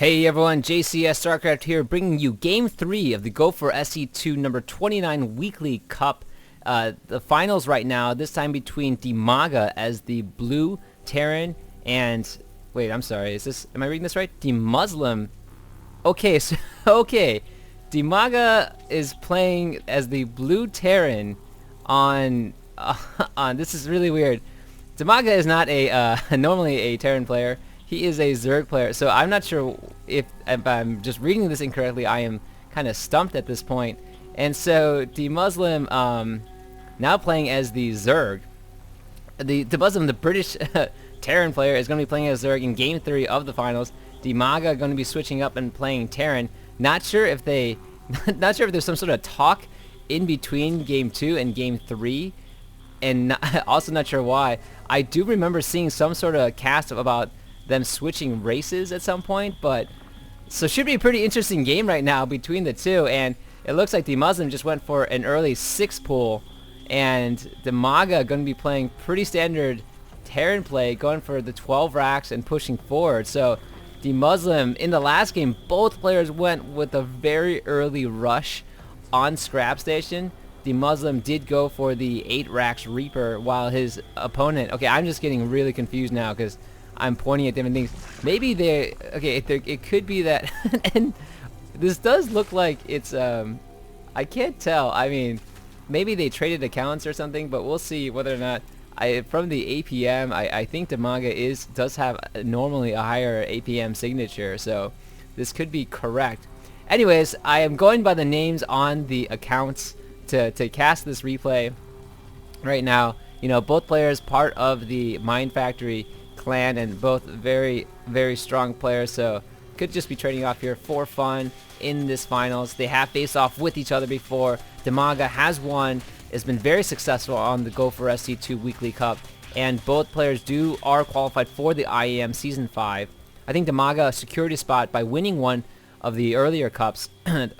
Hey everyone, JCS StarCraft here, bringing you Game 3 of the Go for SC2 number 29 Weekly Cup. The finals right now, this time between DIMAGA as the blue Terran and... Wait, I'm sorry, am I reading this right? DeMusliM. Okay, so, okay. DIMAGA is playing as the blue Terran on... this is really weird. DIMAGA is not a normally a Terran player. He is a Zerg player, so I'm not sure if I'm just reading this incorrectly. I am kind of stumped at this point. And so DeMusliM now playing as the Zerg. DeMusliM, the British Terran player, is going to be playing as Zerg in Game 3 of the finals. DIMAGA going to be switching up and playing Terran. Not sure if there's some sort of talk in between Game 2 and Game 3, and also not sure why. I do remember seeing some sort of cast about them switching races at some point, but so should be a pretty interesting game right now between the two. And it looks like DeMusliM just went for an early 6 pull, and DIMAGA going to be playing pretty standard Terran play, going for the 12 racks and pushing forward. So DeMusliM, in the last game, both players went with a very early rush on Scrap Station. DeMusliM did go for the 8 racks Reaper, while his opponent... Okay, I'm just getting really confused now because I'm pointing at different things. Maybe they... Okay, it could be that... and this does look like it's... I can't tell. I mean, maybe they traded accounts or something, but we'll see whether or not... From the APM, I think DIMAGA does have normally a higher APM signature, so this could be correct. Anyways, I am going by the names on the accounts to cast this replay right now. You know, both players part of the Mind Factory clan, and both very, very strong players, so could just be trading off here for fun in this finals. They have faced off with each other before. DIMAGA has won, has been very successful on the Go for SC2 Weekly Cup, and both players are qualified for the IEM Season 5. I think DIMAGA secured a spot by winning one of the earlier cups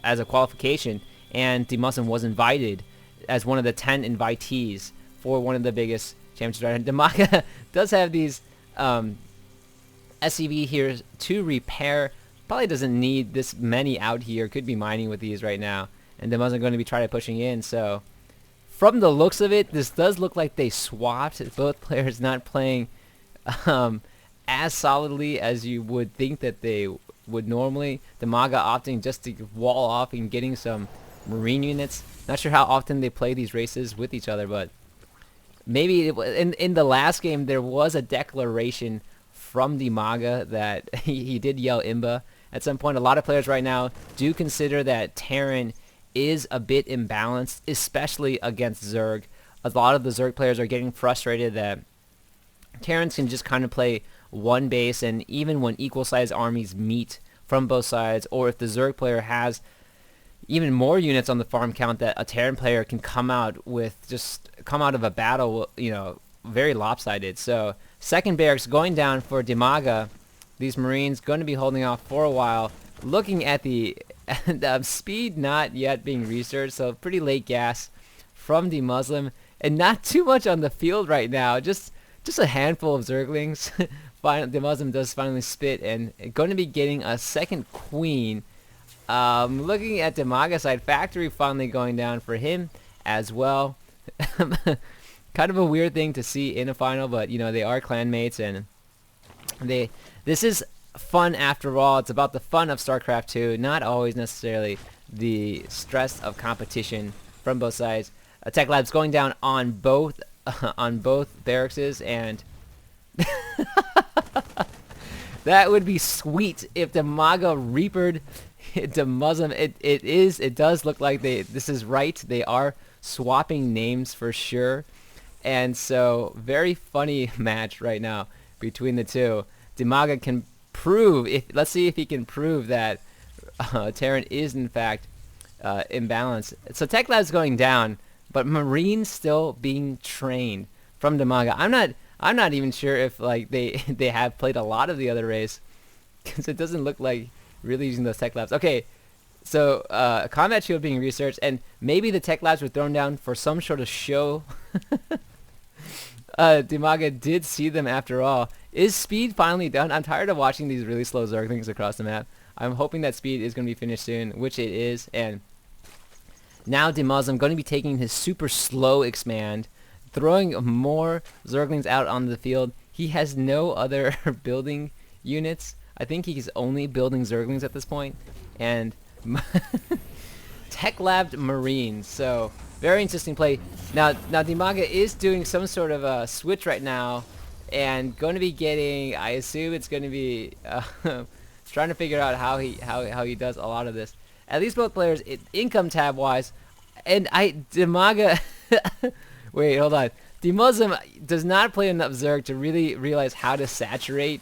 as a qualification, and DeMusliM was invited as one of the 10 invitees for one of the biggest championships. And DIMAGA does have these SCV here to repair. Probably doesn't need this many out here. Could be mining with these right now. And DeMusliM going to be trying to pushing in. So from the looks of it, this does look like they swapped. Both players not playing as solidly as you would think that they would normally. DIMAGA opting just to wall off and getting some Marine units. Not sure how often they play these races with each other, but maybe in the last game there was a declaration from DIMAGA that he did yell Imba at some point. A lot of players right now do consider that Terran is a bit imbalanced, especially against Zerg. A lot of the Zerg players are getting frustrated that Terrans can just kind of play one base, and even when equal size armies meet from both sides, or if the Zerg player has even more units on the farm count, that a Terran player can come out of a battle, you know, very lopsided. So second barracks going down for DIMAGA. These Marines going to be holding off for a while. Looking at the speed not yet being researched, so pretty late gas from DeMusliM, and not too much on the field right now. Just a handful of Zerglings. DeMusliM does finally spit, and going to be getting a second queen. Looking at DIMAGA side, factory finally going down for him as well. Kind of a weird thing to see in a final, but you know, they are clanmates, and this is fun after all. It's about the fun of StarCraft 2, not always necessarily the stress of competition from both sides. Tech Labs going down on both barracks, and that would be sweet if DIMAGA reapered DeMusliM. It does look like this is right. They are swapping names for sure. And so very funny match right now between the two. DIMAGA can prove, let's see if he can prove that Terran is in fact imbalanced. So Tech Lab's going down, but Marines still being trained from DIMAGA. I'm not even sure if like they have played a lot of the other race, because it doesn't look like really using those Tech Labs. Okay, so combat shield being researched, and maybe the Tech Labs were thrown down for some sort of show. DiMaga did see them after all. Is speed finally done? I'm tired of watching these really slow Zerglings across the map. I'm hoping that speed is going to be finished soon, which it is. And now DeMusliM going to be taking his super slow expand, throwing more Zerglings out on the field. He has no other building units. I think he's only building Zerglings at this point. And Tech Labbed Marines. So very interesting play. Now DiMaga is doing some sort of a switch right now, and going to be getting. I assume it's going to be trying to figure out how he does a lot of this. At least both players, income tab wise, and DiMaga. Wait, hold on. DeMusliM does not play enough Zerg to really realize how to saturate,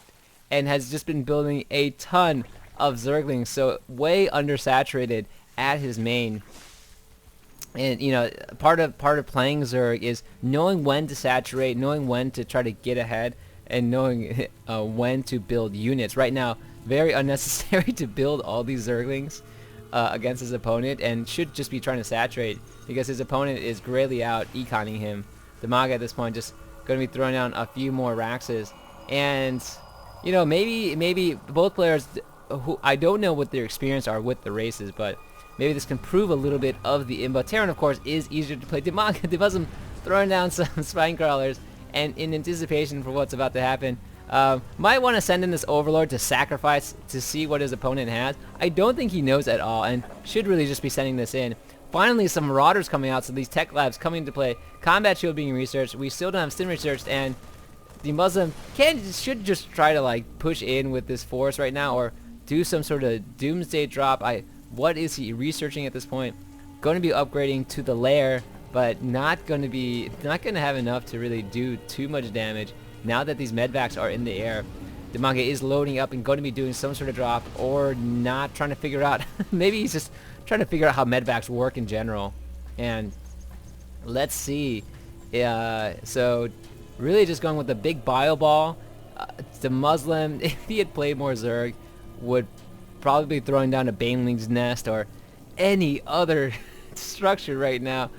and has just been building a ton of Zerglings, so way undersaturated at his main. And you know, part of playing Zerg is knowing when to saturate, knowing when to try to get ahead, and knowing when to build units. Right now, very unnecessary to build all these Zerglings against his opponent, and should just be trying to saturate because his opponent is greatly out econing him. DiMaga at this point just going to be throwing down a few more Raxes, and you know, maybe both players, who I don't know what their experience are with the races, but maybe this can prove a little bit of the imba. Terran, of course, is easier to play. DeMusliM throwing down some spine crawlers, and in anticipation for what's about to happen, might want to send in this Overlord to sacrifice to see what his opponent has. I don't think he knows at all, and should really just be sending this in. Finally, some Marauders coming out, so these Tech Labs coming into play. Combat Shield being researched. We still don't have Stim researched, and DeMusliM should just try to like push in with this force right now, or do some sort of Doomsday drop. What is he researching at this point? Going to be upgrading to the lair, but not going to have enough to really do too much damage. Now that these medvacs are in the air, DiMaga is loading up and going to be doing some sort of drop, or not, trying to figure out. Maybe he's just trying to figure out how medvacs work in general. And let's see. So really just going with the big bio ball. DeMusliM, if he had played more Zerg, would probably be throwing down a Baneling's Nest or any other structure right now.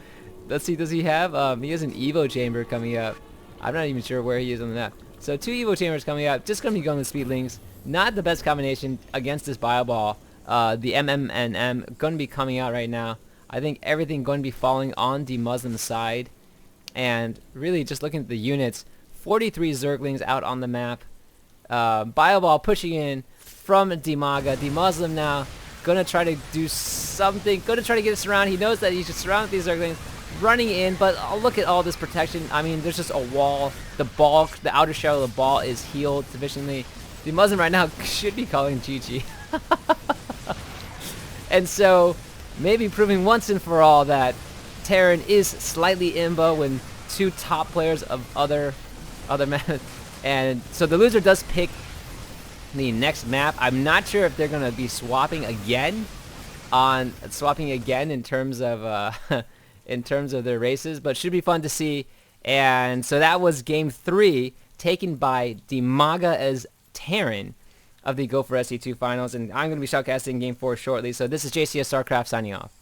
Let's see, does he have? He has an Evo Chamber coming up. I'm not even sure where he is on the map. So 2 Evo Chambers coming up. Just going to be going with Speedlings. Not the best combination against this bio ball. The MM going to be coming out right now. I think everything going to be falling on DeMuslim's side. And really just looking at the units, 43 Zerglings out on the map. Bio ball pushing in from DiMaga. DeMusliM now gonna try to do something. Gonna try to get us around. He knows that he should surround these Zerglings, running in. But look at all this protection. I mean, there's just a wall. The ball, the outer shell of the ball is healed sufficiently. DeMusliM right now should be calling GG. And so maybe proving once and for all that Terran is slightly imba when 2 top players of other maps. And so the loser does pick the next map. I'm not sure if they're gonna be swapping again in terms of in terms of their races, but should be fun to see. And so that was game 3 taken by DiMaga as Terran of the Go for SC2 finals, and I'm going to be shoutcasting game 4 shortly. So this is JCS StarCraft signing off.